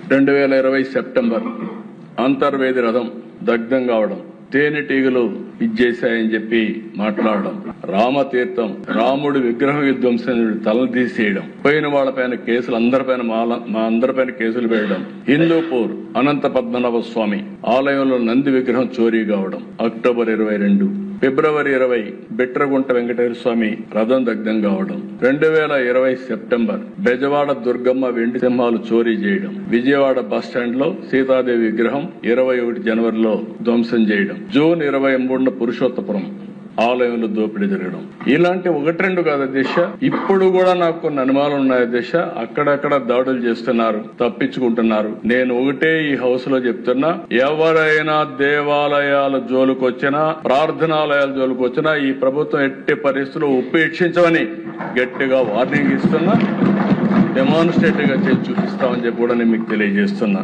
2020 September Antarvedi రథం దగ్ధం కావడం, తేనెటీగలు ఇచ్చేశాయని చెప్పి మాట్లాడడం, రామతీర్థం రాముడి విగ్రహం విధ్వంసం తల తీసేయడం, పోయిన వాళ్ళపైన కేసులు మా అందరిపైన కేసులు వేయడం, హిందూపూర్ అనంత పద్మనాభ స్వామి ఆలయంలో నంది విగ్రహం చోరీ కావడం, అక్టోబర్ 22, ఫిబ్రవరి 20 బిట్రగుంట వెంకటేశ్వర స్వామి రథం దగ్ధం కావడం, 2020 సెప్టెంబర్ బెజవాడ దుర్గమ్మ వెండి సింహాలు చోరీ చేయడం, విజయవాడ బస్టాండ్ లో సీతాదేవి విగ్రహం 21 జనవరిలో ధ్వంసం చేయడం, జూన్ 23 పురుషోత్తపురం ఆలయంలో దోపిడీ జరగడం, ఇలాంటి 1-2 కాదు అధ్యక్ష. ఇప్పుడు కూడా నాకు కొన్ని అనుమానాలు ఉన్నాయి అధ్యక్ష. అక్కడక్కడ దాడులు చేస్తున్నారు, తప్పించుకుంటున్నారు. నేను ఒకటే ఈ హౌస్ లో చెప్తున్నా, ఎవరైనా దేవాలయాల జోలికొచ్చినా, ప్రార్థనాలయాల జోలికొచ్చినా ఈ ప్రభుత్వం ఎట్టి పరిస్థితుల్లో ఉపేక్షించమని గట్టిగా వార్నింగ్ ఇస్తున్నా, డెమాన్స్ట్రేటివ్ గా చేసి చూపిస్తామని చెప్పి కూడా నేను మీకు తెలియజేస్తున్నా.